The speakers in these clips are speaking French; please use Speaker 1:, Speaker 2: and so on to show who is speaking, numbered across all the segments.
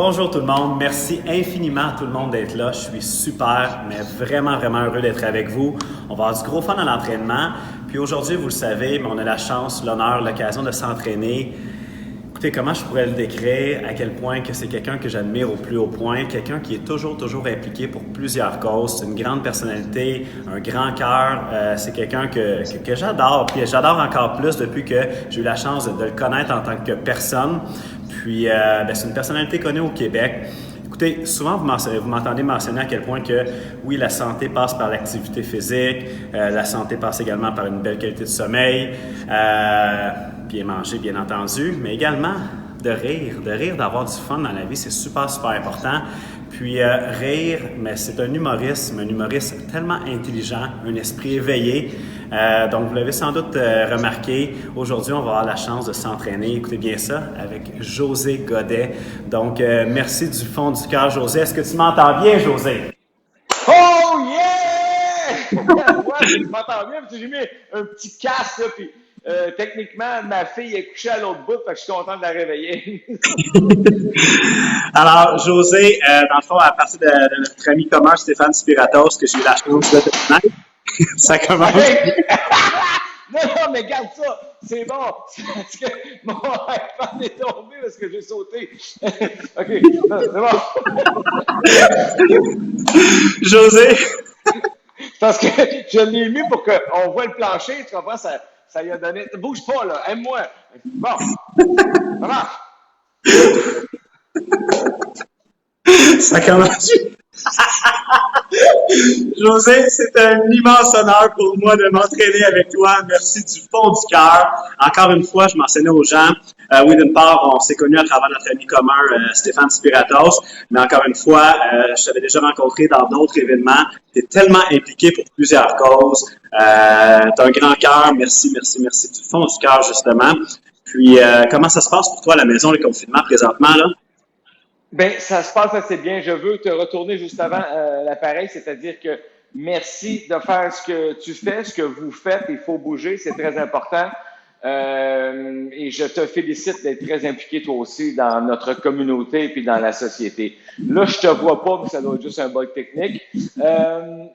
Speaker 1: Bonjour tout le monde, merci infiniment à tout le monde d'être là. Je suis super, mais vraiment heureux d'être avec vous. On va avoir du gros fun à l'entraînement. Puis aujourd'hui, vous le savez, on a la chance, l'honneur, l'occasion de s'entraîner. Écoutez, comment je pourrais le décrire, à quel point que c'est quelqu'un que j'admire au plus haut point, quelqu'un qui est toujours impliqué pour plusieurs causes. C'est une grande personnalité, un grand cœur. C'est quelqu'un que j'adore, puis j'adore encore plus depuis que j'ai eu la chance de le connaître en tant que personne. Puis, c'est une personnalité connue au Québec. Écoutez, souvent vous m'entendez mentionner à quel point que, oui, la santé passe par l'activité physique, la santé passe également par une belle qualité de sommeil, bien manger, bien entendu, mais également de rire, d'avoir du fun dans la vie, c'est super important. Puis rire, mais c'est un humoriste tellement intelligent, un esprit éveillé. Donc, vous l'avez sans doute remarqué, aujourd'hui, on va avoir la chance de s'entraîner, écoutez bien ça, avec José Godet. Donc, merci du fond du cœur, José. Est-ce que tu m'entends bien, José?
Speaker 2: Oh yeah! Ouais, je m'entends bien parce que j'ai mis un petit casque, là, puis techniquement, ma fille est couchée à l'autre bout, fait que je suis content de la réveiller.
Speaker 1: Alors, José, dans le fond, à partir de notre ami commun Stéphane Spiratos, que j'ai eu la chance de connaître, ça commence.
Speaker 2: Non, mais garde ça, c'est bon. C'est parce que mon iPad est tombé parce que j'ai sauté. OK, non, c'est bon.
Speaker 1: José!
Speaker 2: Parce que je l'ai mis pour qu'on voit le plancher, tu comprends? Ça lui a donné. Bouge pas, là, aime-moi. Bon, ça marche.
Speaker 1: Ça commence. José, c'est un immense honneur pour moi de m'entraîner avec toi. Merci du fond du cœur. Encore une fois, je mentionnais aux gens, oui, d'une part, on s'est connus à travers notre ami commun, Stéphane Spiratos, mais encore une fois, je t'avais déjà rencontré dans d'autres événements. Tu es tellement impliqué pour plusieurs causes. Tu as un grand cœur. Merci du fond du cœur, justement. Puis, comment ça se passe pour toi à la maison, le confinement, présentement, là?
Speaker 2: Bien, ça se passe assez bien. Je veux te retourner juste avant l'appareil, c'est-à-dire que merci de faire ce que tu fais, ce que vous faites. Il faut bouger, c'est très important. Et je te félicite d'être très impliqué toi aussi dans notre communauté et puis dans la société. Là, je te vois pas, mais ça doit être juste un bug technique.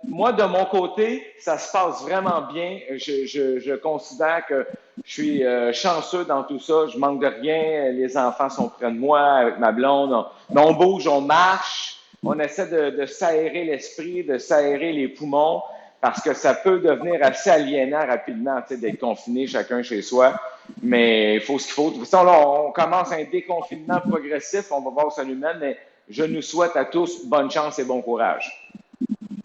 Speaker 2: Moi, de mon côté, ça se passe vraiment bien. Je considère que je suis chanceux dans tout ça. Je manque de rien. Les enfants sont près de moi avec ma blonde. On bouge, on marche. On essaie de s'aérer l'esprit, de s'aérer les poumons, parce que ça peut devenir assez aliénant rapidement, tu sais, d'être confiné chacun chez soi. Mais il faut ce qu'il faut. De toute façon, là, on commence un déconfinement progressif. On va voir où ça nous mène, mais je nous souhaite à tous bonne chance et bon courage.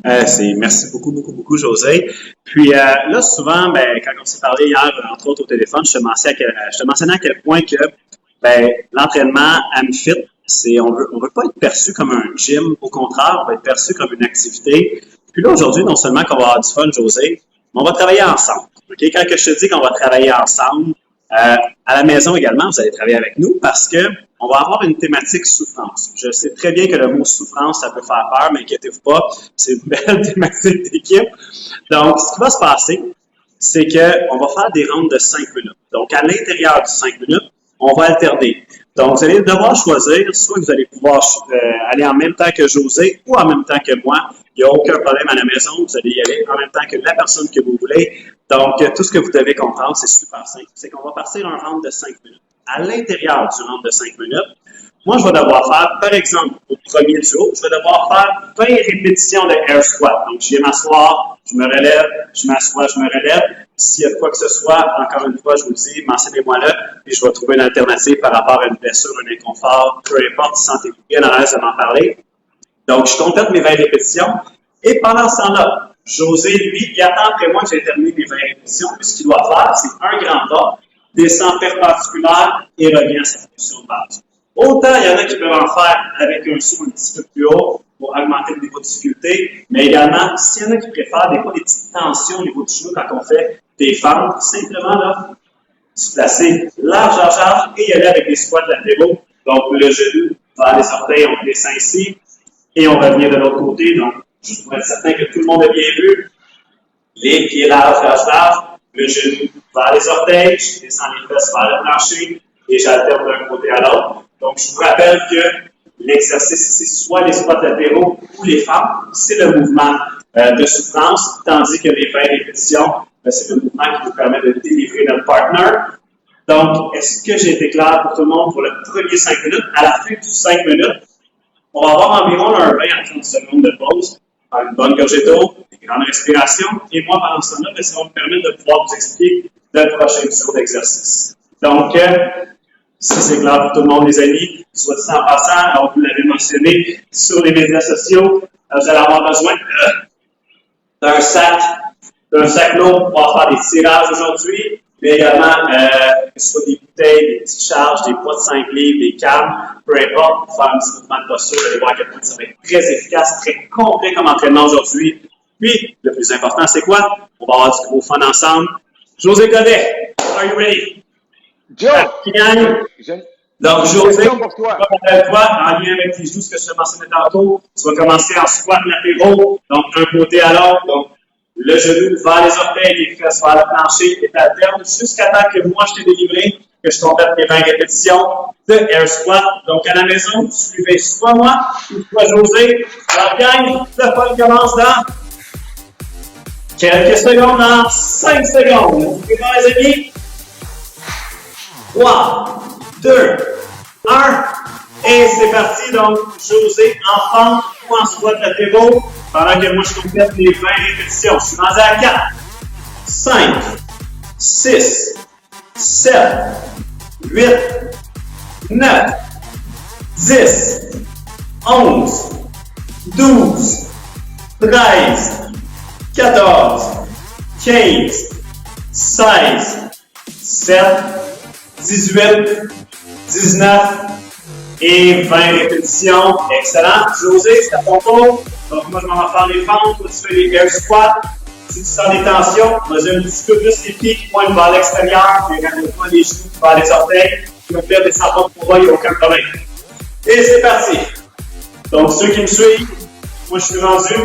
Speaker 1: Merci beaucoup, José. Puis là, souvent, quand on s'est parlé hier, entre autres au téléphone, je te mentionnais à quel point que l'entraînement AmFit, on veut pas être perçu comme un gym, au contraire, on veut être perçu comme une activité. Puis là, aujourd'hui, non seulement qu'on va avoir du fun, José, mais on va travailler ensemble. Okay? Quand que je te dis qu'on va travailler ensemble, à la maison également, vous allez travailler avec nous parce que on va avoir une thématique souffrance. Je sais très bien que le mot souffrance, ça peut faire peur, mais inquiétez-vous pas, c'est une belle thématique d'équipe. Donc, ce qui va se passer, c'est qu'on va faire des rounds de 5 minutes. Donc, à l'intérieur de 5 minutes, on va alterner. Donc, vous allez devoir choisir, soit que vous allez pouvoir aller en même temps que José ou en même temps que moi. Il n'y a aucun problème à la maison. Vous allez y aller en même temps que la personne que vous voulez. Donc, tout ce que vous devez comprendre, c'est super simple. C'est qu'on va partir un round de 5 minutes. À l'intérieur du round de 5 minutes, moi, je vais devoir faire, par exemple, au premier jour, je vais devoir faire 20 répétitions de air squat. Donc, je viens m'asseoir, je me relève, je m'assois, je me relève. S'il y a quoi que ce soit, encore une fois, je vous le dis, mentionnez-moi là, puis je vais trouver une alternative par rapport à une blessure, un inconfort, peu importe, sentez-vous bien à l'aise de m'en parler. Donc, je complète mes 20 répétitions. Et pendant ce temps-là, José, lui, il attend après moi que j'ai terminé mes 20 répétitions. Puis, ce qu'il doit faire, c'est un grand pas, descend perpendiculaire et revient à sa position de base. Autant, il y en a qui peuvent en faire avec un saut un petit peu plus haut pour augmenter le niveau de difficulté, mais également, s'il y en a qui préfèrent des fois des petites tensions au niveau du genou quand on fait des fentes, simplement là, se placer large et y aller avec des squats latéraux. Donc, le genou vers les orteils, on descend ici et on revient de l'autre côté. Donc, juste pour être certain que tout le monde a bien vu, les pieds larges, le genou vers les orteils, je descends les fesses vers le plancher et j'alterne d'un côté à l'autre. Donc, je vous rappelle que l'exercice ici, soit les squats latéraux ou les femmes, c'est le mouvement de souffrance, tandis que les 20 répétitions, c'est le mouvement qui nous permet de délivrer notre partner. Donc, est-ce que j'ai été clair pour tout le monde pour le premier 5 minutes? À la fin du 5 minutes, on va avoir environ un 20 à 30 secondes de pause, faire une bonne gorgée d'eau, une grande respiration, et moi, pendant ce temps-là, ça va me permettre de pouvoir vous expliquer le prochain tour d'exercice. Donc, si c'est clair pour tout le monde, les amis, soit dit en passant, alors vous l'avez mentionné sur les médias sociaux, vous allez avoir besoin d'un sac lourd pour pouvoir faire des tirages aujourd'hui, mais également que ce soit des bouteilles, des petites charges, des poids de 5 livres, des cannes, peu importe, pour faire un petit mouvement de posture, vous allez voir à quel point ça va être très efficace, très complet comme entraînement aujourd'hui. Puis, le plus important, c'est quoi? On va avoir du gros fun ensemble. José Godet, are you ready?
Speaker 2: Joe!
Speaker 1: Donc, José, en lien avec les genoux, ce que je te mentionnais tantôt, tu vas commencer en squat latéraux, donc un côté à l'autre, donc le genou vers les orteils, les fesses vers le plancher et t'alternes jusqu'à temps que moi je t'ai délivré, que je complète mes 20 répétitions de air squat. Donc, à la maison, suivez soit moi ou soit José. Alors, gang, le fun commence dans quelques secondes, dans 5 secondes. Vous pouvez voir, les amis? 3, 2, 1, et c'est parti. Donc, José en pente ou en squat latéraux, pendant que moi je complète les 20 répétitions. Je suis rendu à 4, 5, 6, 7, 8, 9, 10, 11, 12, 13, 14, 15, 16, 17, 18, 19 et 20 répétitions. Excellent. José, c'est à ton tour. Donc, moi, je m'en vais faire les fentes. Toi, tu fais les air squats. Si tu sens des tensions, vas-y un petit peu plus les pieds qui pointent vers l'extérieur. Puis, ramène-toi les genoux vers les orteils. Tu vas faire des sentons pour moi, il n'y a aucun problème. Et c'est parti. Donc, ceux qui me suivent, moi, je suis rendu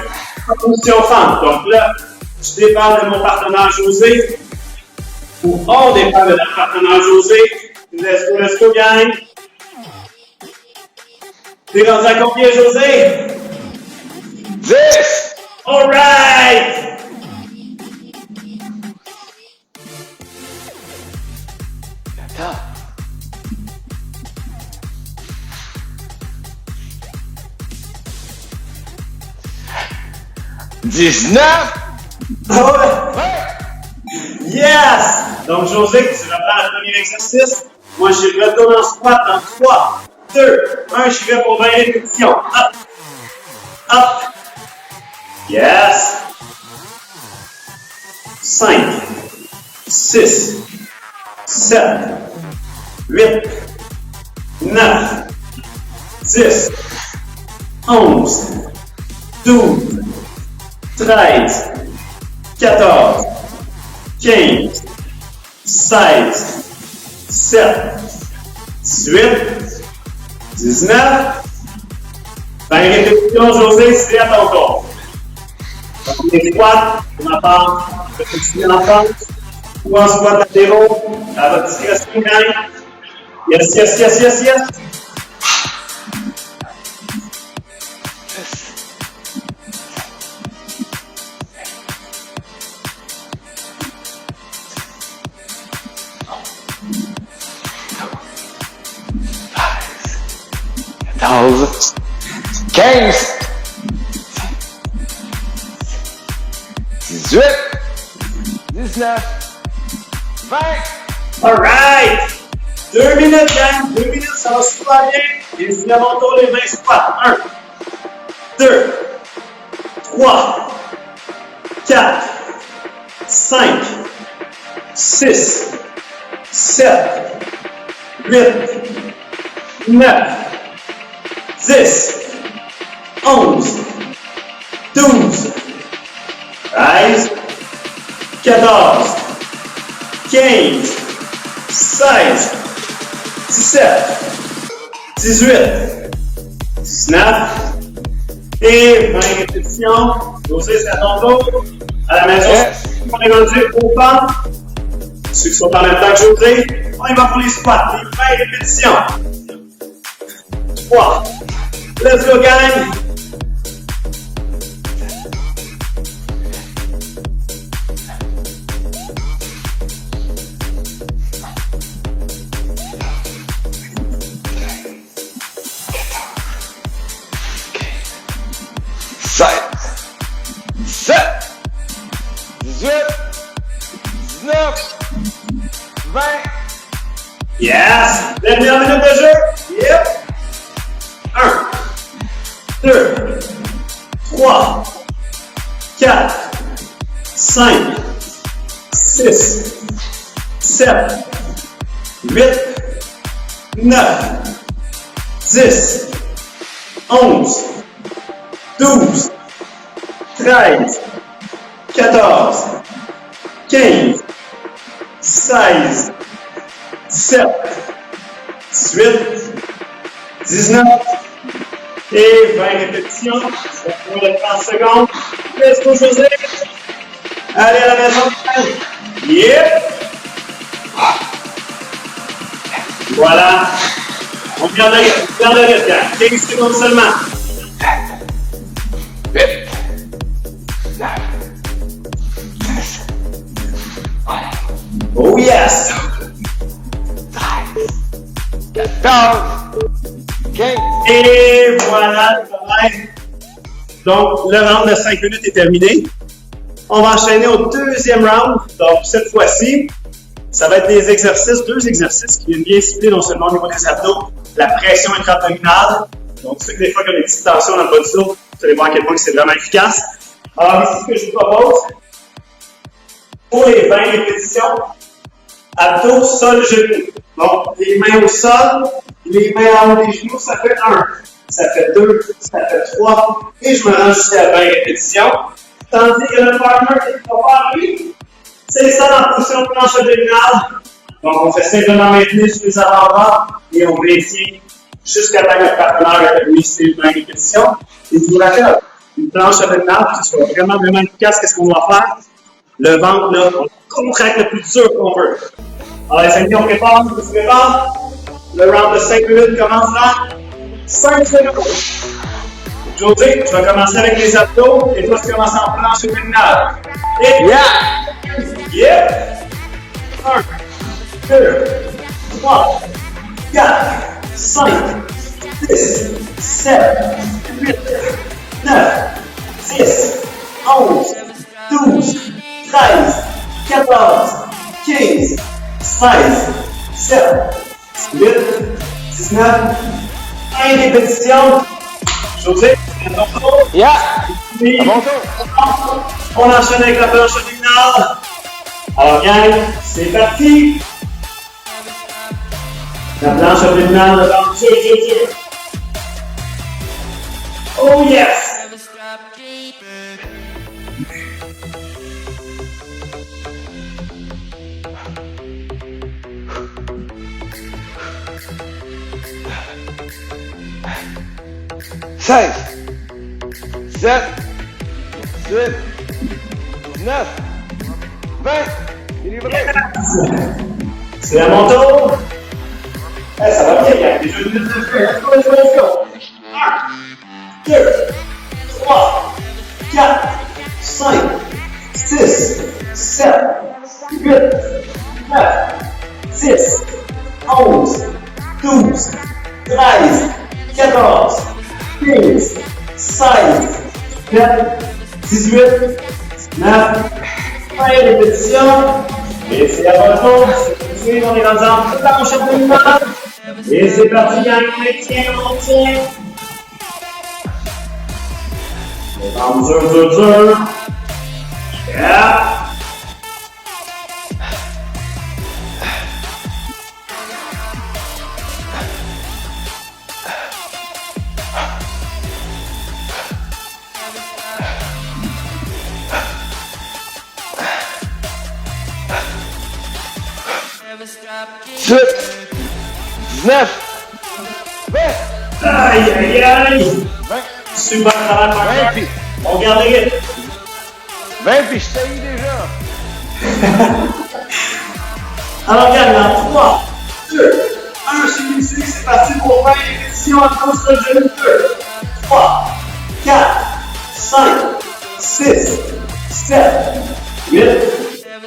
Speaker 1: en position fente. Donc là, je dépends de mon partenaire José. Ou on dépend de notre partenaire José. Let's go, gang. T'es rendu à combien, José?
Speaker 2: 10!
Speaker 1: All right!
Speaker 2: Attends. 19!
Speaker 1: Oh, yes! Donc, José, tu reprends le premier exercice. Moi, je retourne en squat dans 3, 2, 1. Je vais pour 20 répétitions. Up! Up! Yes! 5, 6, 7, 8, 9, 10, 11, 12, 13, 14, 15, 16, 17, 18, 19, 20 répétitions, José, c'est à ton tour. Donc, les squats, on en parle, de continuer en pente, ou en squat latéraux, à votre discrétion, gang. Yes, yes, yes, yes, yes.
Speaker 2: Quatorze, 15, 18, 19, 20.
Speaker 1: All right! 2 minutes, gang. 2 minutes, ça va super bien. Et c'est à mon tour les 20 squats. 1, 2, 3, 4, 5, 6, 7, 8, 9, 10, 11, 12, 13, 14, 15, 16, 17, 18, 19 et 20 répétitions. José, c'est à ton tour. À la maison, on est rendu au banc. Ceux qui sont en même temps que José, on y va pour les squats, les 20 répétitions. 3, Let's go, gang! Yes! Dernière minute de jeu! Yep! 1, 2, 3, 4, 5, 6, 7, 8, 9, 10, 11, 12, 13, 14, 15, 16, 17, 18, 19 et 20 répétitions. Ça prend le 30 secondes. Let's go, José. Allez à la maison. Yep. Voilà. On garde le rythme. 15 secondes seulement. 8, 9, 10. Oh yes. 14, 15. Et voilà le travail. Donc, le round de 5 minutes est terminé. On va enchaîner au deuxième round. Donc, cette fois-ci, ça va être des exercices, 2 exercices qui viennent bien cibler non seulement au niveau des abdos, la pression intra-abdominale. Donc, ceux que des fois qui ont des petites tensions dans le bas du dos, vous allez voir à quel point c'est vraiment efficace. Alors, ici, ce que je vous propose, pour les 20 répétitions, abdos, sol, genoux. Donc, les mains au sol, les mains en haut des genoux, ça fait 1. Ça fait 2, ça fait 3, et je me rends jusqu'à 20 répétitions. Tandis que le partner qui va faire, lui, c'est ça dans la position planche abdominale. Donc, on fait simplement maintenir sur les avant-bras et on maintient jusqu'à temps que le partenaire a terminé ses 20 répétitions. Et je vous rappelle, une planche abdominale, pour que ce soit vraiment efficace, qu'est-ce qu'on doit faire? Le ventre, là, on contracte le plus dur qu'on veut. Alors, les amis, on se prépare. Le round de 5 minutes commence dans 5 secondes. José, tu vas commencer avec les abdos et toi, tu commences en planche abdominale. Et yeah! 1, 2, 3, 4, 5, 6, 7, 8, 9, 10, 11, 12, 13, 14, 15, 16, 17, 18, 19, 1 répétition. José, à ton tour.
Speaker 2: Yeah! À mon tour.
Speaker 1: On enchaîne avec la planche abdominale. Alors, gang, c'est parti. La planche abdominale, le ventre dur. Oh yes!
Speaker 2: 16, 17, 18, 19, 20. Délivré.
Speaker 1: C'est à mon tour. Hey, ça va bien, il y a déjà une minute de jeu. Let's go. 1, 2, 3, 4, 5, 6, 7, 8, 9, 10, 11, 12, 13, 14, 15, 16, 17, 18, 19, 20 répétitions. Et c'est à votre tour. C'est on est rendu en planche abdominale. Et c'est parti, gang, on tient. Les jambes dur. Yeah.
Speaker 2: Neuf, 20.
Speaker 1: Aïe.
Speaker 2: 20.
Speaker 1: Super travail,
Speaker 2: 20
Speaker 1: Marc.
Speaker 2: puis.
Speaker 1: On garde les rythmes.
Speaker 2: 20 puis je saillis déjà.
Speaker 1: Alors, regarde, dans 3, 2, 1 sur musique, c'est parti pour 20 répétitions en cause de genou. 2, 3, 4, 5, 6, 7, 8,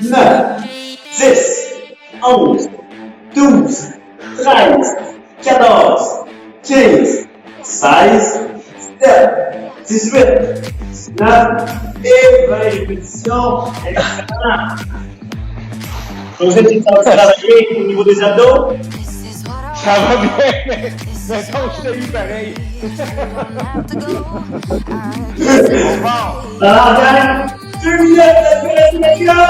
Speaker 1: 9, 10, 11, 12, 13, 14, 15, 16, 17, 18, 19 et 20 répétitions. Excellent. José, tu as travaillé au niveau des abdos?
Speaker 2: Ça va bien, mais donc je t'ai eu pareil. On part.
Speaker 1: Alors, gang, 2 minutes de vérification.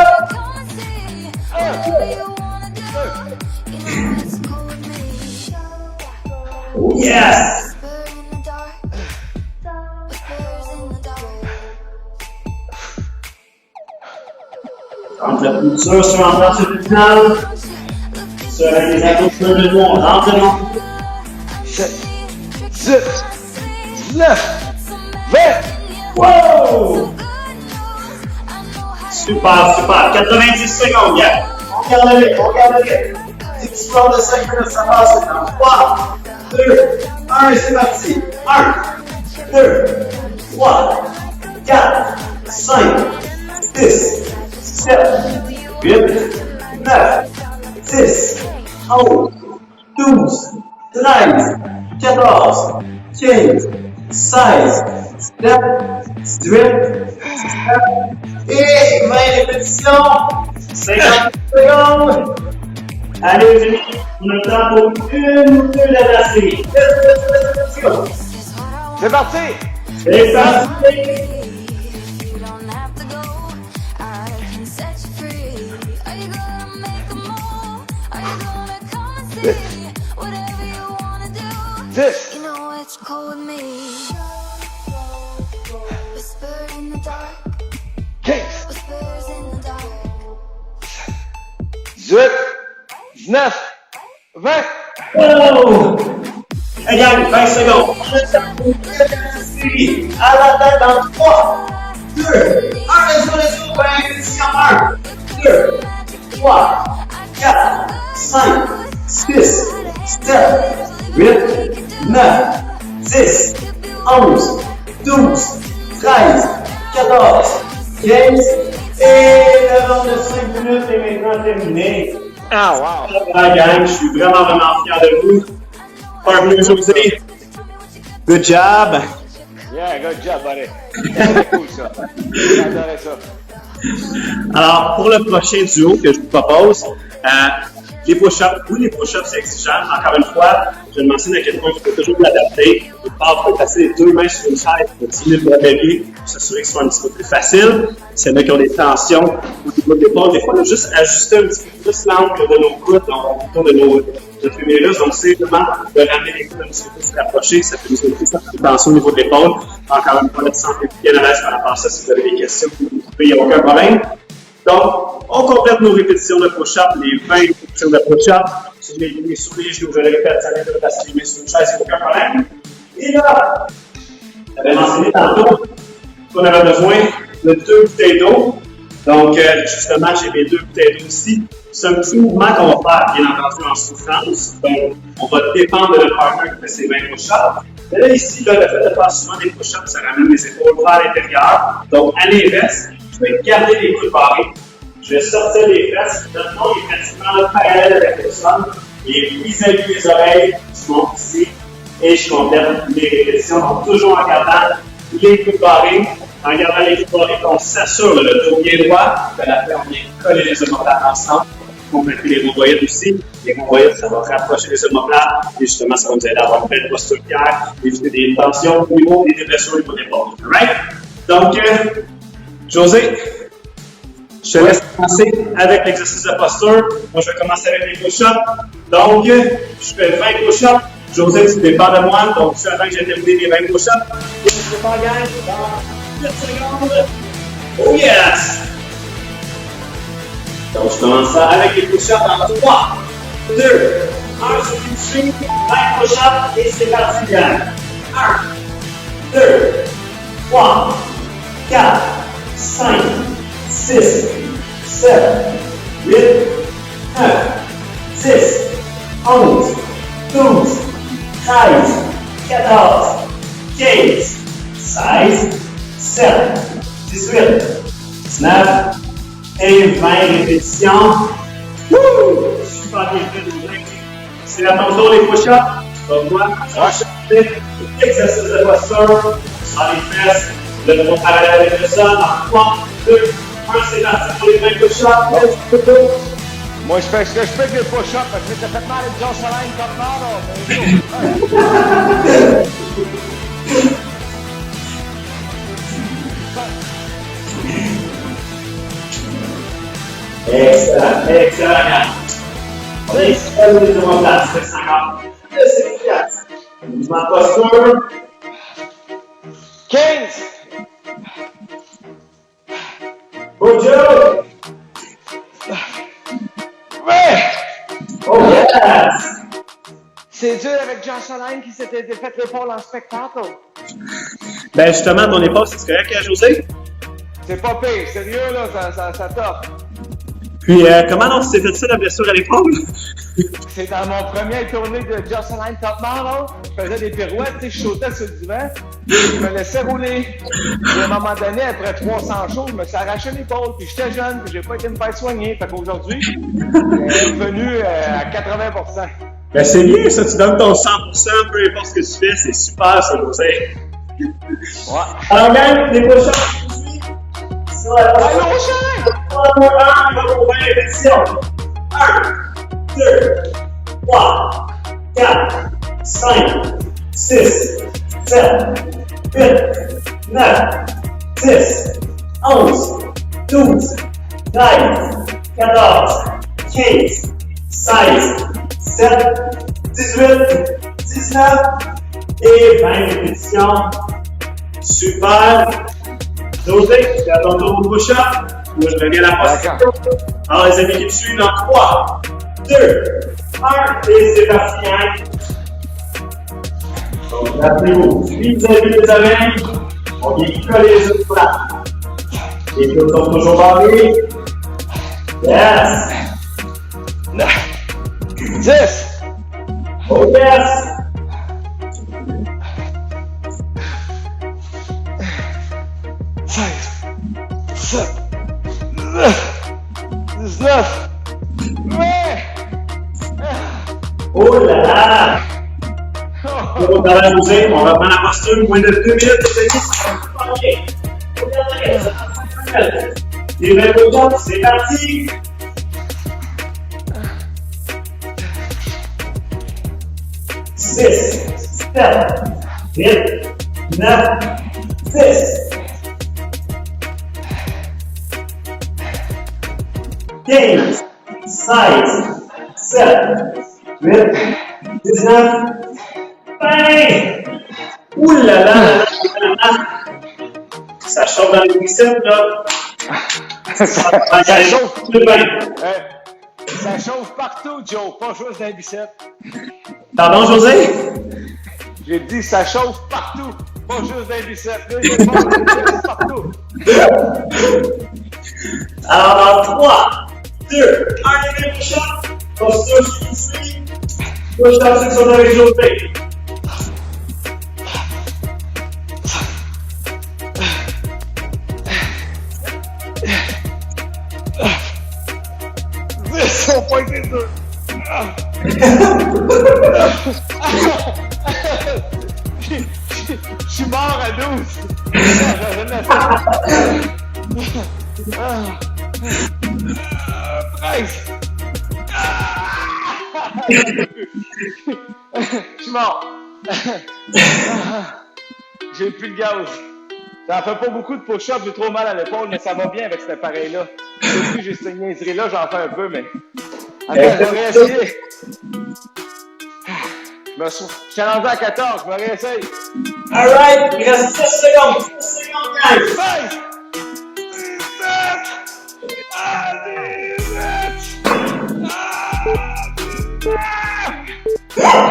Speaker 1: Oh yes! Entre la poussure sur un plan final, sur les accrocheurs de dos, on rentre dedans.
Speaker 2: 7, 18, 19, 20.
Speaker 1: Wow! Super, super. 90 secondes, gars. On garde le rythme, on garde le rythme. Petite histoire de 5 minutes, ça passe dans 3, 2, 1, c'est parti. 1, 2, 3, 4, 5, 6, 7, 8, 9, 10, 11, 12, 13, 14, 15, 16, 17, 18, 19 et 20 répétitions. 50 secondes. Allez, les amis, on a le temps pour une ou deux dernières séries. Let's go.
Speaker 2: C'est parti!
Speaker 1: C'est parti.
Speaker 2: This.
Speaker 3: You know it's cold with me. Whisper in the dark.
Speaker 2: 15,
Speaker 3: Whispers in the dark.
Speaker 2: 18, 19, 20.
Speaker 1: Oh! Hey, gang, 20 secondes. On a le temps pour une dernière série. À la tête dans 3, 2, 1. Let's go, 20 répétitions. 1, 2, 3, 4, 5, 6, 7, 8, 9, 10, 11, 12, 13, 14, 15 et le round de 5 minutes est maintenant terminé.
Speaker 2: Ah, wow!
Speaker 1: La gang, je suis vraiment fier de vous. Partner José, good job.
Speaker 2: Yeah, good job, buddy. C'est cool, ça. J'adorais ça.
Speaker 1: Alors, pour le prochain duo que je vous propose, les push-ups, oui, les push-ups, c'est exigeant. Encore une fois, je le mentionne à quel point il faut toujours l'adapter. Au départ, il faut passer les 2 mains sur une chaise pour diminuer le levier, pour s'assurer que ce soit un petit peu plus facile. C'est là qui ont des tensions au niveau de l'épaule. Des fois, on a juste ajusté un petit peu plus l'angle de nos coudes, autour de notre humérus. Donc, c'est vraiment de ramener les coudes un petit peu plus rapprochés. Ça peut nous aider à faire tension au niveau de l'épaule. Encore une fois, là, sentez bien à l'aise par rapport à ça. Si vous avez des questions, il n'y a aucun problème. Donc, on complète nos répétitions de push-up, les 20 répétitions de push-up. Si je mets les mains sur les genoux, je le répète, ça vient de placer les mains sur une chaise, il n'y a aucun problème. Et là, j'avais mentionné tantôt qu'on avait besoin de 2 bouteilles d'eau. Donc, justement, j'ai mes 2 bouteilles d'eau ici. C'est un petit mouvement qu'on va faire, bien entendu, en souffrance. Donc, on va dépendre de notre partner qui fait ses 20 push-ups. Mais là, ici, là, le fait de faire souvent des push-ups, ça ramène les épaules vers l'intérieur. Donc, à l'inverse, je vais garder les coudes barrés. Je vais sortir les fesses. Le nom est pratiquement parallèle avec le sol. Et vis-à-vis des oreilles, je monte ici. Et je complète les répétitions. Donc, toujours en gardant les coudes barrés. En gardant les coudes barrés, on s'assure le dos bien droit. De la fin, on vient coller les omoplates ensemble. Compléter les rhomboïdes aussi. Les rhomboïdes, ça va rapprocher les omoplates. Et justement, ça va nous aider à avoir une belle posture claire, éviter des tensions au niveau des blessures au niveau des épaules. Alright? Donc, José, je te laisse commencer avec l'exercice de posture. Moi, je vais commencer avec les push-ups. Donc, je fais 20 push-ups. José, tu dépends de moi. Donc, tu attends que j'ai terminé mes 20 push-ups. Et je prépare, gang, dans 8 secondes. Oh yes! Donc, je commence ça avec les push-ups en 3, 2, 1, sur une suite, 20 push-ups et c'est parti, gang. 1, 2, 3, 4, 5, 6, 7, 8, 9, 10, 11, 12, 13, 14, 15, 16, 17, 18, 19 et 20 répétitions. Wouh! Super bien fait, José. C'est à ton tour les push-ups. Tu vas voir, exercice de posture dans les fesses, le tronc parallèle avec le sol, en 3, 2, 1, c'est parti pour les 20 push-ups.
Speaker 2: Moi, je fais ce que je fais avec les push-ups parce que t'as fait mal avec John Saline comme mort.
Speaker 1: Excellent, excellent. On est seul de en place, c'est 50. C'est efficace. Mouvement de posture.
Speaker 2: 15.
Speaker 1: Good job.
Speaker 2: Ouais!
Speaker 1: Oh yes!
Speaker 2: C'est dur avec John Saline qui s'était fait l'épaule en spectacle.
Speaker 1: Ben justement, ton épaule, c'est correct, hein, José?
Speaker 2: C'est pas pire, sérieux là, ça t'offre.
Speaker 1: Puis, comment on s'est fait ça, la blessure à l'épaule?
Speaker 2: C'est dans mon premier tournée de Just Align Top Model. Je faisais des pirouettes, je sautais sur le divan, je me laissais rouler. Puis à un moment donné, après 300 shows, je me suis arraché l'épaule, puis j'étais jeune, puis j'ai pas été me faire soigner. Fait qu'aujourd'hui, je suis revenu à 80%.
Speaker 1: Ben c'est bien ça, tu donnes ton 100%, peu importe ce que tu fais, c'est super ça, José.
Speaker 2: Ouais.
Speaker 1: Alors, gang, les push-ups, sur la
Speaker 2: Allô, cher!
Speaker 1: 3, 2, 1, on va pour 20 répétitions. 1, 2, 3, 4, 5, 6, 7, 8, 9, 10, 11, 12, 13, 14, 15, 16, 17, 18, 19 et 20 répétitions. Super! José, tu as ton tour au push-up. Moi, je reviens à la position. Alors, les amis qui me suivent dans 3, 2, 1, et c'est parti, hein? Donc, rappelez-vous, puis vous avez les oreilles, on vient coller les autres plats. Les coudes sont toujours barrés. Yes!
Speaker 2: 10!
Speaker 1: Oh yes!
Speaker 2: 16, 17, 19, ouais!
Speaker 1: Oh là là! On va José, on va prendre la posture, moins de 2 minutes, les amis, ça va super bien. Regardez, ça va 5 minutes. Les 20 push-ups, c'est parti! Six, 7, 8, 9, 10, 15, 16, 17, 8, 19, 20! Ouh là là là là! Ça chauffe dans les biceps, là!
Speaker 2: Ça chauffe! Ça chauffe partout, Joe, pas juste dans les biceps.
Speaker 1: Pardon, José?
Speaker 2: J'ai dit ça chauffe partout, pas juste dans les biceps. Là, j'ai pas de partout.
Speaker 1: Alors, dans 3, 2, 1, les push-ups, posture sur le suit, push-up section avec José.
Speaker 2: Ils ont pas été deux. Je suis mort à 12. Presque. Je suis mort. J'ai plus de gaz. J'en fais pas beaucoup de push-ups, j'ai trop mal à l'épaule, mais ça va bien avec cet appareil-là. Depuis j'ai cette niaiserie-là, j'en fais un peu, mais... Attends, je vais réessayer. Je suis rendu à 14, je me réessaye.
Speaker 1: Alright, il reste 10 secondes. 10 secondes, guys.
Speaker 2: 16! 17!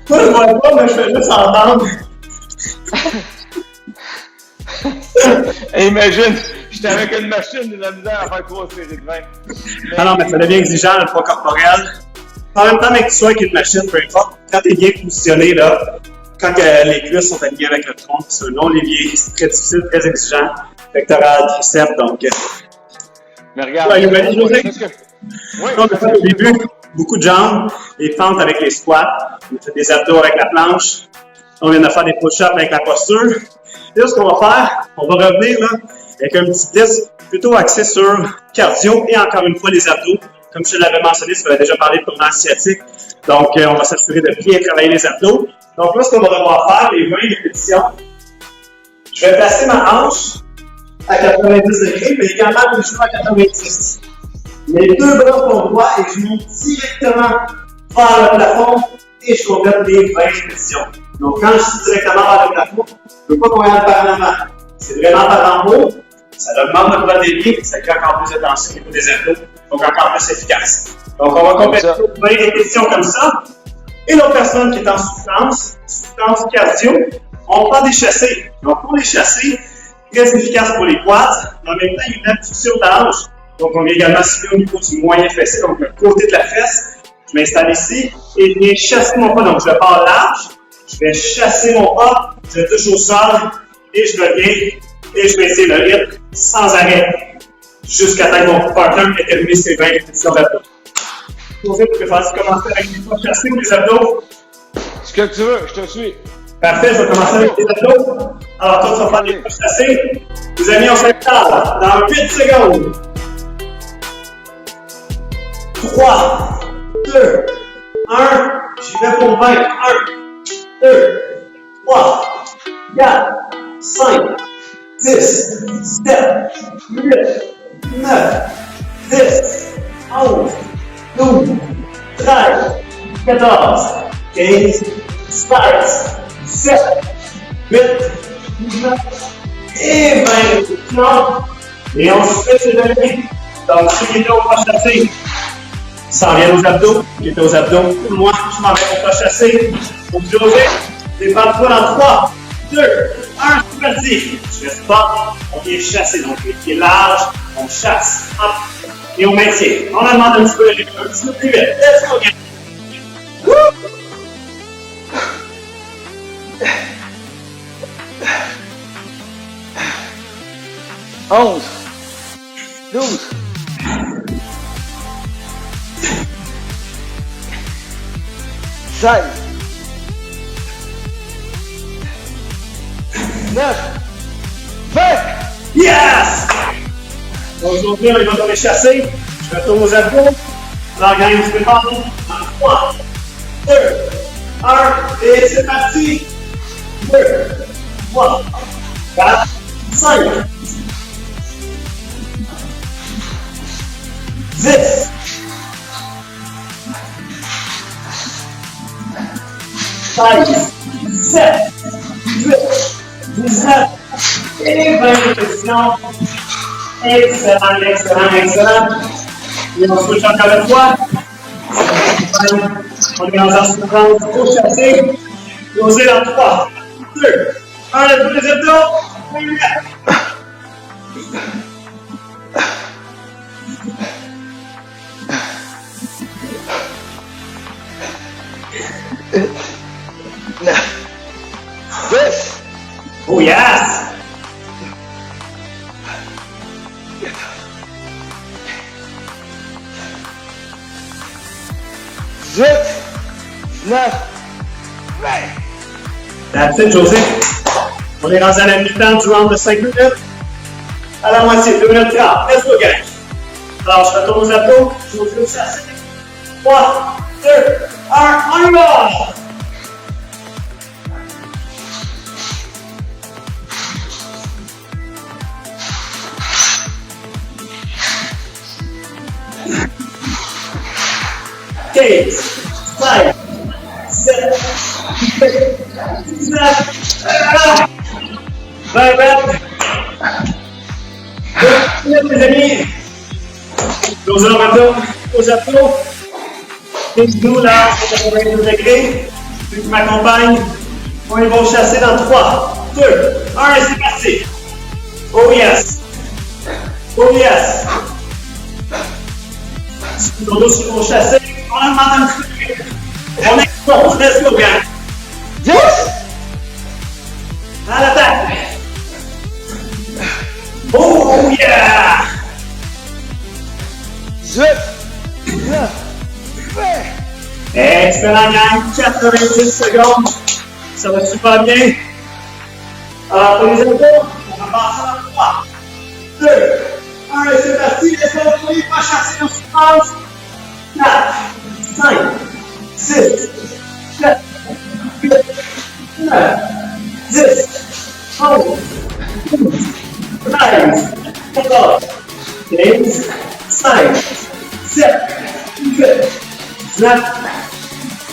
Speaker 1: Moi, je vois pas, mais je fais juste entendre.
Speaker 2: Imagine, j'étais avec une machine de la misère à faire 3 séries de 20.
Speaker 1: Ah non, mais ça devient exigeant, le poids corporel. En même temps, avec tu sois avec une machine, peu importe, quand tu es bien positionné, là, quand les cuisses sont alignées avec le tronc, c'est un long levier, c'est très difficile, très exigeant. Fait que tu auras le triceps, donc.
Speaker 2: Mais regarde.
Speaker 1: Ouais,
Speaker 2: Oui,
Speaker 1: on a fait au début beaucoup de jambes, des fentes avec les squats, on a fait des abdos avec la planche, on vient de faire des push-ups avec la posture. Et là, ce qu'on va faire, on va revenir là, avec un petit test plutôt axé sur cardio et encore une fois les abdos. Comme je l'avais mentionné, tu avais déjà parlé de tournant sciatique. Donc, on va s'assurer de bien travailler les abdos. Donc là, ce qu'on va devoir faire, les 20 répétitions, je vais placer ma hanche à 90 degrés, mais également les genoux à 90. Mes deux bras sont droits et je monte directement vers le plafond et je complète les 20 répétitions. Donc, quand je suis directement vers le plafond, je ne veux pas qu'on aille par en avant. C'est vraiment par en haut. Ça augmente le poids des pieds et ça crée encore plus de tension au niveau des abdos. Donc, encore plus efficace. Donc, on va compléter 20 répétitions comme ça. Et l'autre personne qui est en souffrance cardio, on prend des chassés. Donc, pour les chassés, très efficace pour les quads, mais en même temps, il y a une abduction de la hanche. Donc, on vient également cibler au niveau du moyen fessier, donc le côté de la fesse. Je m'installe ici et je viens chasser mon pas. Donc, je pars large, je vais chasser mon pas, je touche au sol et je reviens et je maintiens le rythme sans arrêt jusqu'à temps que mon partner ait terminé ses 20 répétitions d'abdos. José, tu préfères commencer avec les pas chassés ou les abdos?
Speaker 2: Ce que tu veux, je te suis.
Speaker 1: Parfait, je vais commencer avec les abdos. Alors, toi, tu vas faire les pas chassés. Les amis, on s'installe dans 8 secondes. 3, 2, 1, j'y vais pour 20. 1, 2, 3, 4, 5, 10, 7, 8, 9, 10, 11, 12, 13, 14, 15, 16, 17, 8, 19 et 20 répétitions. Et on se fait ces amis. Donc, ceux qui étaient au pas chassé, s'en viennent aux abdos, qui étaient aux abdos. Moi, je m'en vais au pas chassé. Donc, José, débat-toi dans 3, 2, 1, c'est parti. Je reste pas, on vient chasser. Donc, les pieds larges, on chasse. Hop, et on maintient. On demande un petit peu plus vite. Let's go, again.
Speaker 2: 11, 12, 16, 9, 20.
Speaker 1: Yes! Aujourd'hui, on va aller chasser. Je retourne aux abdos. Alors, gang, on se prépare. En 3, 2, 1, et c'est parti. 2, 3, 4, 5, 10, 16, 17, 18, 19 et 20 répétitions. Excellent, excellent, excellent. Et on switch encore une fois. On est dans la séquence au chassé. Posez dans 3, 2, 1, les abdos.
Speaker 2: This.
Speaker 1: Oh yes!
Speaker 2: 18, 19, 20.
Speaker 1: That's it, José. On est rendu à la mi-temps du round de 5 minutes. À la moitié, 2 minutes 30. Let's go, gang. Alors, je retourne aux abdos. José au chassé. 3, 2, 1, on y va! Okay, 5, 7, 8, 9, 20 reps. Les amis, nos amateurs aux abdos, les genoux là, à 90 degrés. Ceux qui m'accompagnent, on y va chasser dans 3, 2, 1 et c'est parti. Oh yes! Oh yes! Nos dos qui vont chasser. On demande un petit peu. On expose. Let's go, gang.
Speaker 2: Yes!
Speaker 1: À l'attaque. Oh, yeah!
Speaker 2: 18, 19, 20.
Speaker 1: Excellent, gang. 90 secondes. Ça va super bien. Alors, pour les abdos, on va passer à 3, 2, 1, et c'est parti. Laissez-le tomber, pas chasser en souffrance. 4, 5, 6, 7, 8, 9, 10, 11, 12, 13, 14, 15, 5, 7, 8, 9,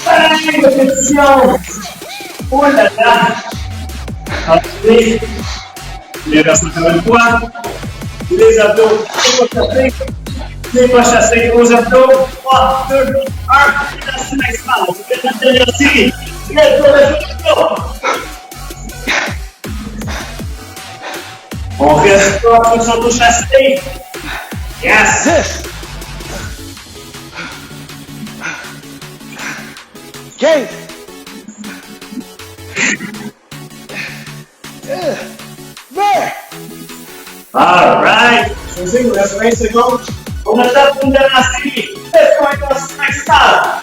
Speaker 1: 5 répétitions. Oh là là! Allez, les restes encore une fois. Les abdos, les pas chassés, aux abdos. 3, 2, 1, élastique maximale. C'est la dernière série. Let's go. On reste pas, tous sont tous chassés. Yes!
Speaker 2: 15. 20.
Speaker 1: All right. José, il nous reste 20 secondes. On a fait une dernière série. Let's go, élastique maximale.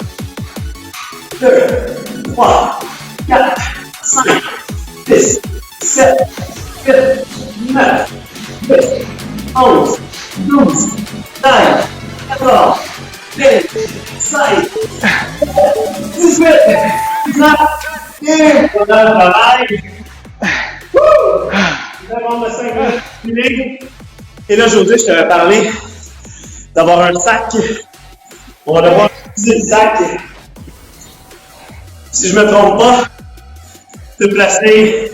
Speaker 1: 2, 3, 4, 5, 6, 7, 8, 9, 10, 11, 12, 13, 14, 15, 16, 18, 19, et voilà le travail. Nous avons le 5 minutes fini. Et là, José, je t'avais parlé d'avoir un sac. On va devoir utiliser le sac. Si je ne me trompe pas, te placer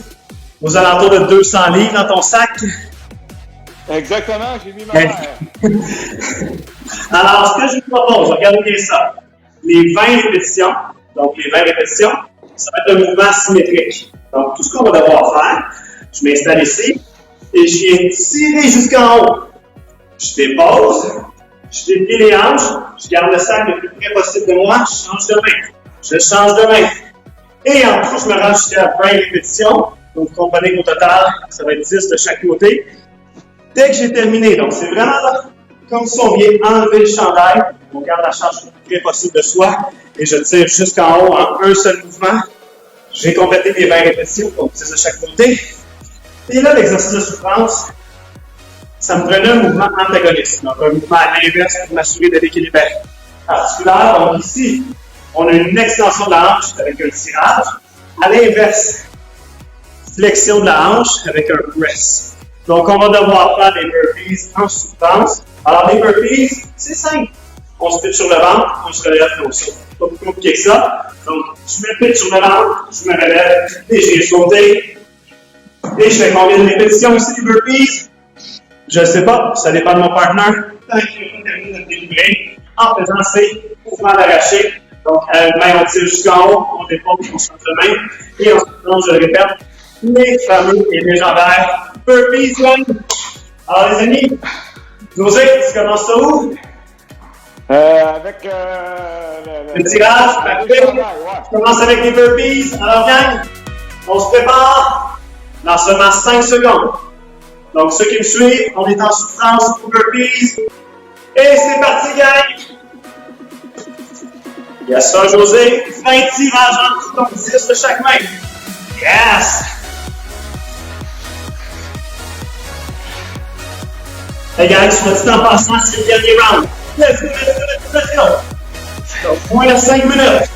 Speaker 1: aux alentours de 200 livres dans ton sac.
Speaker 2: Exactement, j'ai mis ma mère.
Speaker 1: Alors, ce que je vous propose, regardez bien ça. Les 20 répétitions, donc les 20 répétitions, ça va être un mouvement symétrique. Donc, tout ce qu'on va devoir faire, je m'installe ici et je viens tirer jusqu'en haut. Je dépose, je déplie les hanches, je garde le sac le plus près possible de moi, je change de main. Je change de main. Et en tout, je me rends jusqu'à 20 répétitions. Donc, vous comprenez qu'au total, ça va être 10 de chaque côté. Dès que j'ai terminé, donc c'est vraiment là, comme si on vient enlever le chandail, on garde la charge le plus près possible de soi et je tire jusqu'en haut en un seul mouvement. J'ai complété les 20 répétitions, donc 10 de chaque côté. Et là, l'exercice de souffrance, ça me prenait un mouvement antagoniste, donc un mouvement à l'inverse pour m'assurer de l'équilibre articulaire. Donc ici, on a une extension de la hanche avec un tirage. À l'inverse, flexion de la hanche avec un press. Donc, on va devoir faire des burpees en souffrance. Alors, les burpees, c'est simple. On se pitche sur le ventre, on se relève comme ça. Pas plus compliqué que ça. Donc, je me pitche sur le ventre, je me relève et je viens sauter. Et je fais combien de répétitions ici, les burpees? Je ne sais pas, ça dépend de mon partner. Tant qu'il n'a pas terminé de me délivrer, en faisant ces mouvements d'arraché. Donc, à une main, on tire jusqu'en haut, on dépose, on change de main. Et ensuite, je le répète, les fameux et légendaires burpees run. Alors, les amis, José, tu commences ça où?
Speaker 2: Avec
Speaker 1: le tirage, parfait. Je commence avec les burpees. Alors, gang, on se prépare dans seulement 5 secondes. Donc, ceux qui me suivent, on est en souffrance pour burpees. Et c'est parti, gang! Yes, ça, José. 20 tirages en tout, donc 10 de chaque main. Yes! Hey guys, soit dit en passant, c'est le dernier round. Let's go, let's go, let's go, let's go. Donc, moins de 5 minutes.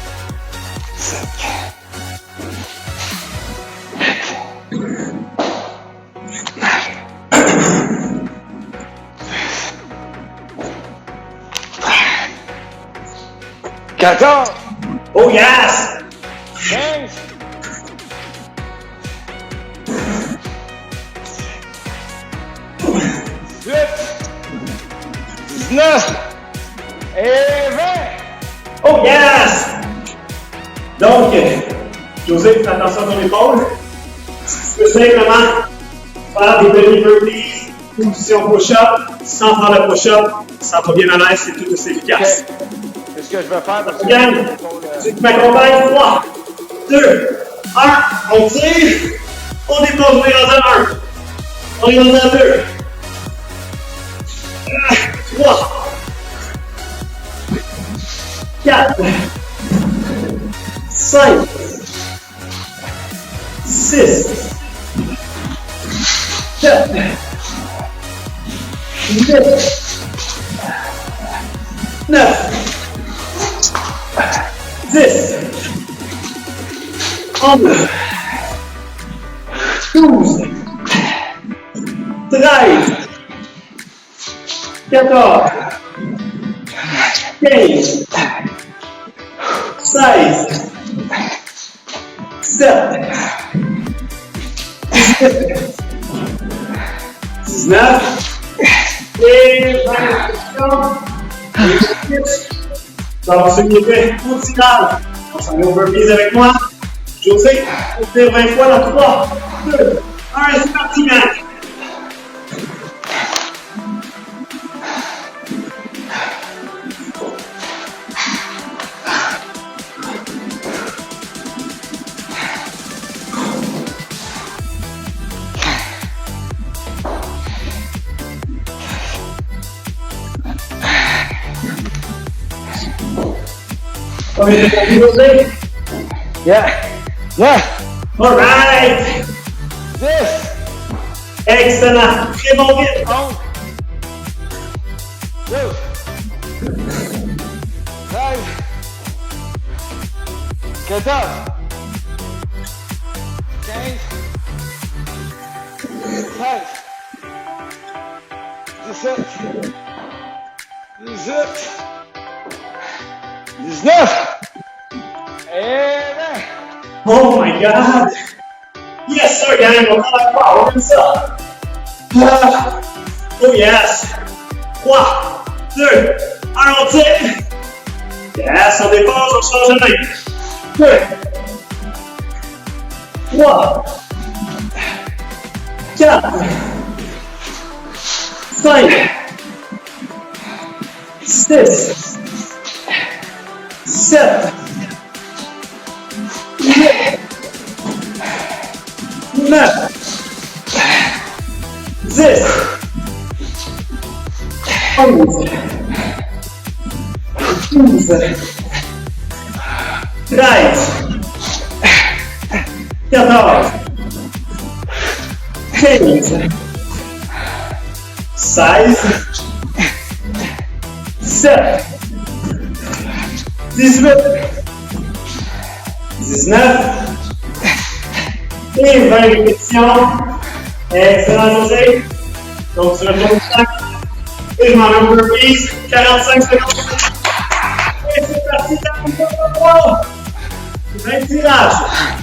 Speaker 2: 14.
Speaker 1: Oh yes!
Speaker 2: 15. 18. 19. Et 20.
Speaker 1: Oh yes! Donc, José, fais attention à ton épaule. Tu peux simplement faire des demi-burpees, position push-up, sans faire le push-up, ça va bien à l'aise, c'est tout aussi efficace.
Speaker 2: Okay. ce que je vais faire parce que
Speaker 1: Gang, tu m'accompagnes. 3, 2, 1. On tire. On dépose, on est rendu à 1. On est rendu à 2. 3. 4. 5. 6. 7. 8. 9. 10. 11. 12. 13. 14. 15. 16. 17. 18. 19. Et 20. Donc, ceux qui étaient au final, on s'en est au burpees avec moi. José, on fait 20 fois dans 3, 2, 1, c'est parti, man! On est parti, José?
Speaker 2: Yeah. Yeah.
Speaker 1: All right!
Speaker 2: 10.
Speaker 1: Excellent! Très bon rythme!
Speaker 2: 11. 12. 13. 14. 15. 16. 17. 18. 19. Et 20.
Speaker 1: Oh my God! Yes, sir, gang! On prend la power comme ça! Oh yes! 3, 2, 1, on tire! Yes, on dépose, on change de main! 2, 3, 4, 5, 6, 7, 8, 9, 10, 11, 12, 13, 14, 15, 16, 17, 18, 19 et 20 répétitions. Excellent, José. Donc, tu retournes au sac. Et je m'en vais au burpees. 45 secondes. Et c'est parti, 43. 20 tirages.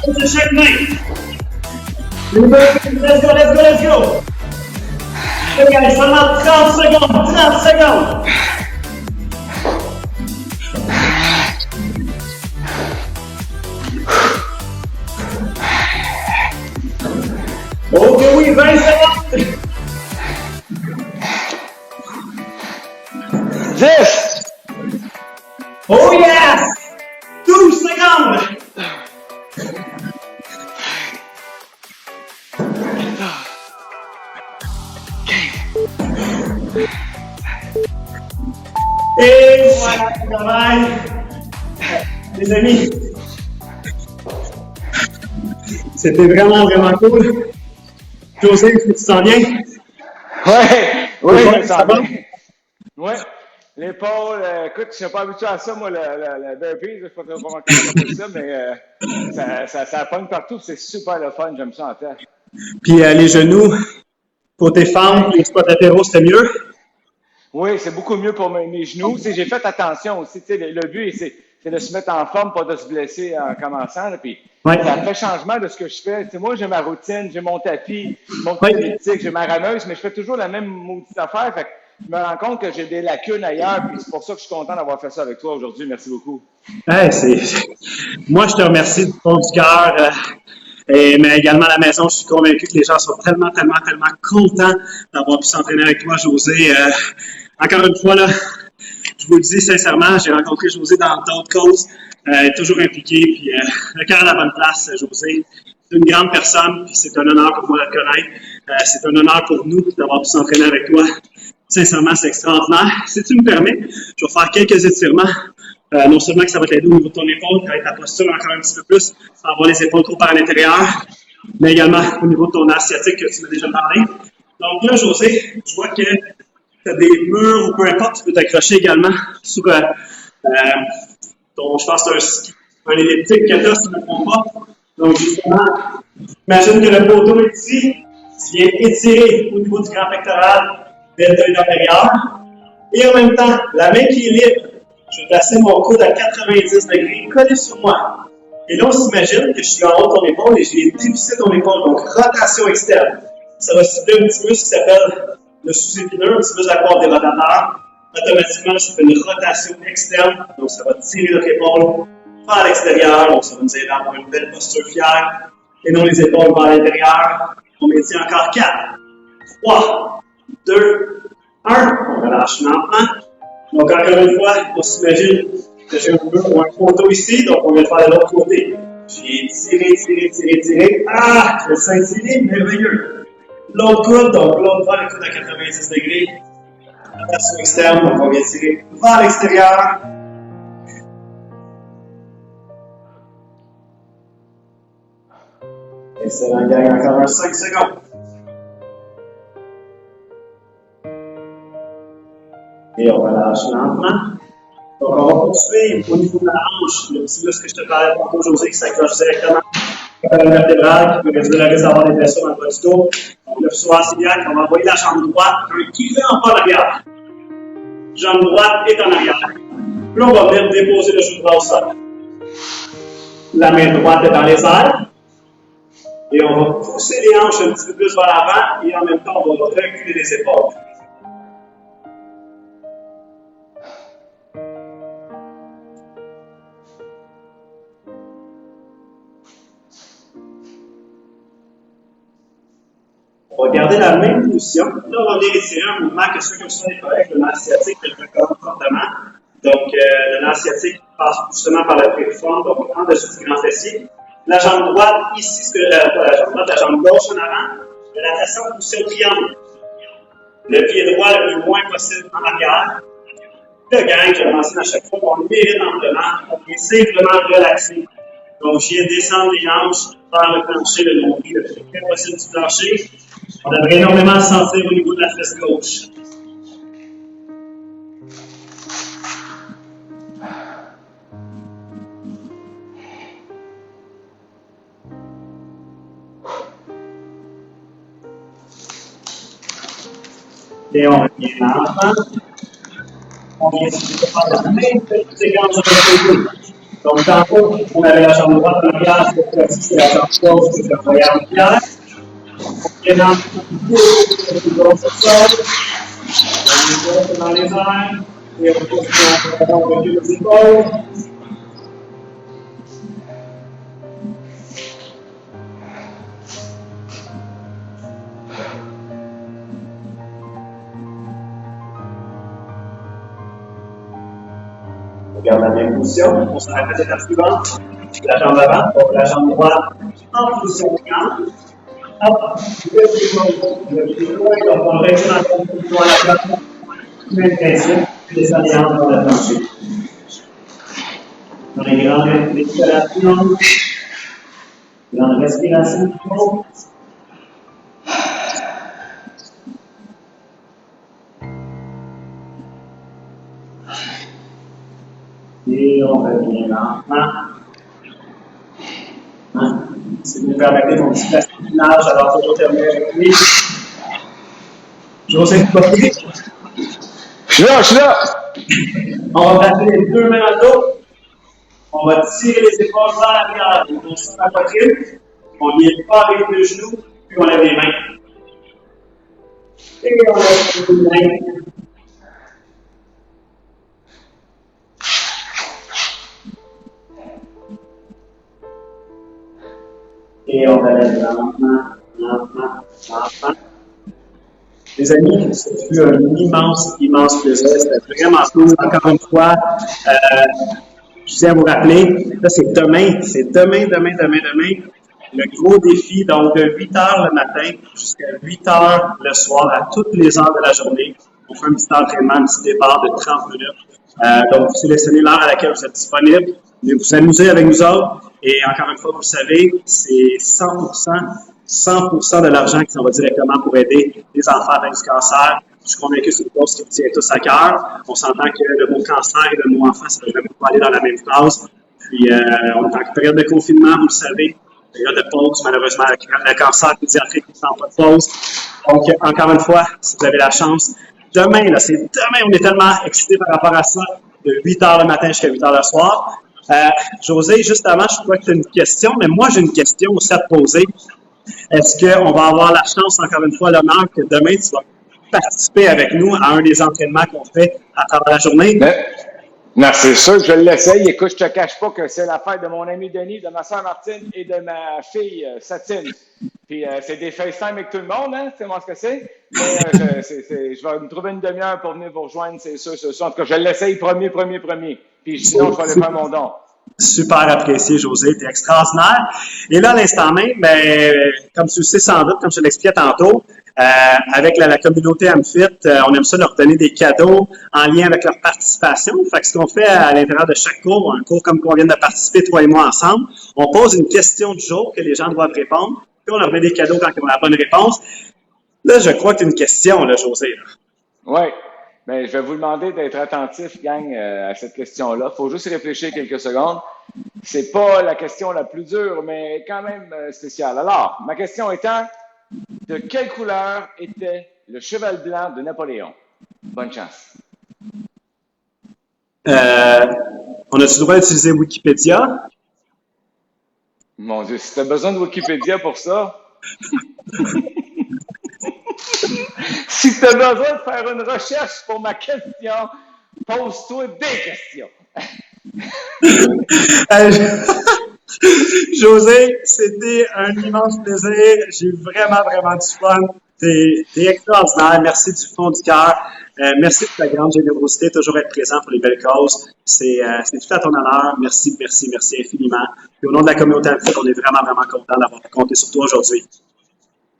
Speaker 1: Un de chaque main. Une burpees. Let's go, let's go, let's go. Regarde, seulement 30 secondes. 30 secondes. Ok, oui, 20 secondes.
Speaker 2: 10.
Speaker 1: Oh yes! 12 secondes. Et voilà le travail. Les amis, c'était vraiment, vraiment cool. José, est-ce que tu te sens bien?
Speaker 2: Oui, je me
Speaker 1: Ça
Speaker 2: sens
Speaker 1: va?
Speaker 2: bien. Oui, l'épaule, écoute, je ne suis pas habitué à ça, moi, le burpee, je ne sais pas comment on appelle ça, mais ça pogne partout, c'est super le fun, j'aime ça en terre.
Speaker 1: Puis les genoux, côté femme, les squats latéraux, c'était mieux?
Speaker 2: Oui, c'est beaucoup mieux pour mes genoux. Tu sais, j'ai fait attention aussi. Tu sais, le but, c'est de se mettre en forme, pas de se blesser en commençant. Là, puis,
Speaker 1: Ouais.
Speaker 2: ça fait changement de ce que je fais. Tu sais, moi, j'ai ma routine, j'ai mon tapis, mon
Speaker 1: Ouais.
Speaker 2: petit elliptique, j'ai ma rameuse, mais je fais toujours la même maudite affaire. Fait que je me rends compte que j'ai des lacunes ailleurs, puis c'est pour ça que je suis content d'avoir fait ça avec toi aujourd'hui. Merci beaucoup.
Speaker 1: Hey, moi, je te remercie du fond du cœur. Mais également à la maison, je suis convaincu que les gens sont tellement contents d'avoir pu s'entraîner avec toi, José. Encore une fois, là, je vous le dis sincèrement, j'ai rencontré Josée dans d'autres causes, toujours impliquée, puis le cœur à la bonne place, Josée. C'est une grande personne, puis c'est un honneur pour moi de la connaître. C'est un honneur pour nous d'avoir pu s'entraîner avec toi. Sincèrement, c'est extraordinaire. Si tu me permets, je vais faire quelques étirements. Non seulement que ça va t'aider au niveau de ton épaule, avec ta posture encore un petit peu plus, sans avoir les épaules trop par l'intérieur, mais également au niveau de ton nerf sciatique que tu m'as déjà parlé. Donc là, Josée, je vois que tu as des murs ou peu importe, tu peux t'accrocher également sur ton, je pense que c'est un elliptique que tu as, si je ne me trompe pas. Donc justement, imagine que le poteau est ici, tu viens étirer au niveau du grand pectoral, deltoïde antérieur, et en même temps, la main qui est libre, je vais placer mon coude à 90 degrés, collé sur moi. Et là, on s'imagine que je suis en haut de ton épaule et je viens dévisser ton épaule, donc rotation externe. Ça va cibler un petit muscle qui s'appelle le sous-épineux, un petit muscle à la des rotateurs. Automatiquement, ça fait une rotation externe, donc ça va tirer notre épaule vers l'extérieur, donc ça va nous aider à avoir une belle posture fière, et non les épaules vers l'intérieur. On maintient encore 4, 3, 2, 1. On relâche lentement. Donc, encore une fois, on s'imagine que j'ai un mur ou un poteau ici, donc on va le faire de l'autre côté. J'ai tiré. Ah, le sein tiré, merveilleux. L'autre coude, donc l'autre bras, le coude à 90 degrés. Rotation externe, donc on vient tirer vers l'extérieur. Excellent, gang, encore un 5 secondes. Et on relâche lentement. Donc, on va poursuivre au niveau de la hanche, le petit muscle que je te parlais tantôt, Josée, qui s'accroche directement à la colonne vertébrale, qui peut réduire le risque d'avoir des blessures dans le bas du dos. Donc, le psoas iliaque, on va envoyer la jambe droite, qui fait en pas en arrière. Jambe droite est en arrière. Puis, on va venir déposer le genou droit au sol. La main droite est dans les airs. Et on va pousser les hanches un petit peu plus vers l'avant, et en même temps, on va reculer les épaules. On va garder la même position. Là, on va venir étirer un mouvement que ceux qui sont les collègues, le nerf sciatique, je le recommande fortement. Donc, le nerf sciatique passe justement par le piriforme, donc en dessous du grand fessier. La jambe droite, ici, pas la jambe droite, la jambe gauche en avant. Relaxation poussée au triangle. Le pied droit le plus loin possible en arrière. Le gang, je le mentionne à chaque fois, on le mérite amplement. On est simplement relaxé. Donc, je viens descendre les hanches vers le plancher, le nombril le plus près possible du plancher. On devrait énormément le sentir au niveau de la fesse gauche. Et on revient lentement. On vient de faire la même petite séquence de côté. Donc, tantôt, on avait la jambe droite en arrière, cette fois-ci, c'est la jambe gauche que je voyais en arrière. On vient dans le gauche au sol. On dans les airs. Et on pousse on recule les épaules. On garde la même position, on se répète l'étape suivante. La jambe avant, donc la jambe droite en position triangle. Hop, le pied droit, donc on recule encore un peu plus loin à la place. Même principe, puis les alliances dans le plancher. Dans les grandes respirations, grande respiration profonde. Et on revient lentement. Si vous me permettez mon petit plastinage, alors toujours terminer avec lui. Je vous sais pas plus.
Speaker 2: Je suis là!
Speaker 1: On va placer les deux mains dans le dos. On va tirer les épaules vers l'arrière. On sort la poitrine. On vient parer les genoux, puis on lève les mains. Et on lève les mains. Et on va lève lentement. Les amis, ce fut un immense, immense plaisir. C'était vraiment cool. Encore une fois, je tiens à vous rappeler, là, c'est demain. C'est demain. Le gros défi, donc de 8 heures le matin jusqu'à 8 heures le soir, à toutes les heures de la journée. On fait un petit entraînement, un petit départ de 30 minutes. Donc, vous sélectionnez l'heure à laquelle vous êtes disponible. Venez vous amuser avec nous autres. Et encore une fois, vous le savez, c'est 100% de l'argent qui s'en va directement pour aider les enfants atteints du cancer. Je suis convaincu que c'est une cause qui vous tient tous à cœur. On s'entend que le mot cancer et le mot enfant, ça ne devrait pas aller dans la même phrase. Puis, on est en période de confinement, vous le savez, période de pause. Malheureusement, le cancer pédiatrique ne sent pas de pause. Donc, encore une fois, si vous avez la chance, demain, on est tellement excités par rapport à ça, de 8 heures le matin jusqu'à 8 heures le soir. José, juste avant, je crois que tu as une question, mais moi, j'ai une question aussi à te poser. Est-ce qu'on va avoir la chance, encore une fois, l'honneur que demain, tu vas participer avec nous à un des entraînements qu'on fait à travers la journée?
Speaker 2: Non, c'est sûr que je l'essaye. Écoute, je te cache pas que c'est la fête de mon ami Denis, de ma soeur Martine et de ma fille Satine. Puis c'est des FaceTime avec tout le monde, hein? C'est moi ce que c'est. Mais je vais me trouver une demi-heure pour venir vous rejoindre, c'est sûr. En tout cas, je l'essaye premier. Puis sinon, je vais aller faire mon don.
Speaker 1: Super apprécié, José. T'es extraordinaire. Et là, à l'instant même, comme tu le sais sans doute, comme je te l'expliquais tantôt, avec la communauté AMFIT, on aime ça leur donner des cadeaux en lien avec leur participation. Fait que ce qu'on fait à l'intérieur de chaque cours, un cours comme qu'on vient de participer, toi et moi ensemble, on pose une question du jour que les gens doivent répondre, puis on leur met des cadeaux quand ils ont la bonne réponse. Là, je crois que tu as une question, là, José.
Speaker 2: Oui. Bien, je vais vous demander d'être attentif, gang, à cette question-là. Il faut juste réfléchir quelques secondes. C'est pas la question la plus dure, mais quand même spéciale. Alors, ma question étant, de quelle couleur était le cheval blanc de Napoléon? Bonne chance.
Speaker 1: On a-tu le droit d'utiliser Wikipédia?
Speaker 2: Mon Dieu, si tu as besoin de Wikipédia pour ça... Si tu as besoin de faire une recherche pour ma question, pose-toi des questions.
Speaker 1: José, c'était un immense plaisir. J'ai eu vraiment du fun. T'es extraordinaire. Merci du fond du cœur. Merci de ta grande générosité, toujours être présent pour les belles causes. C'est tout à ton honneur. Merci infiniment. Puis au nom de la communauté AMFIT, on est vraiment content d'avoir compté sur toi aujourd'hui.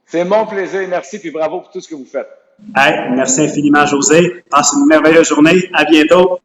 Speaker 2: C'est mon plaisir. Merci puis bravo pour tout ce que vous faites.
Speaker 1: Hey, merci infiniment, José. Passe une merveilleuse journée. À bientôt.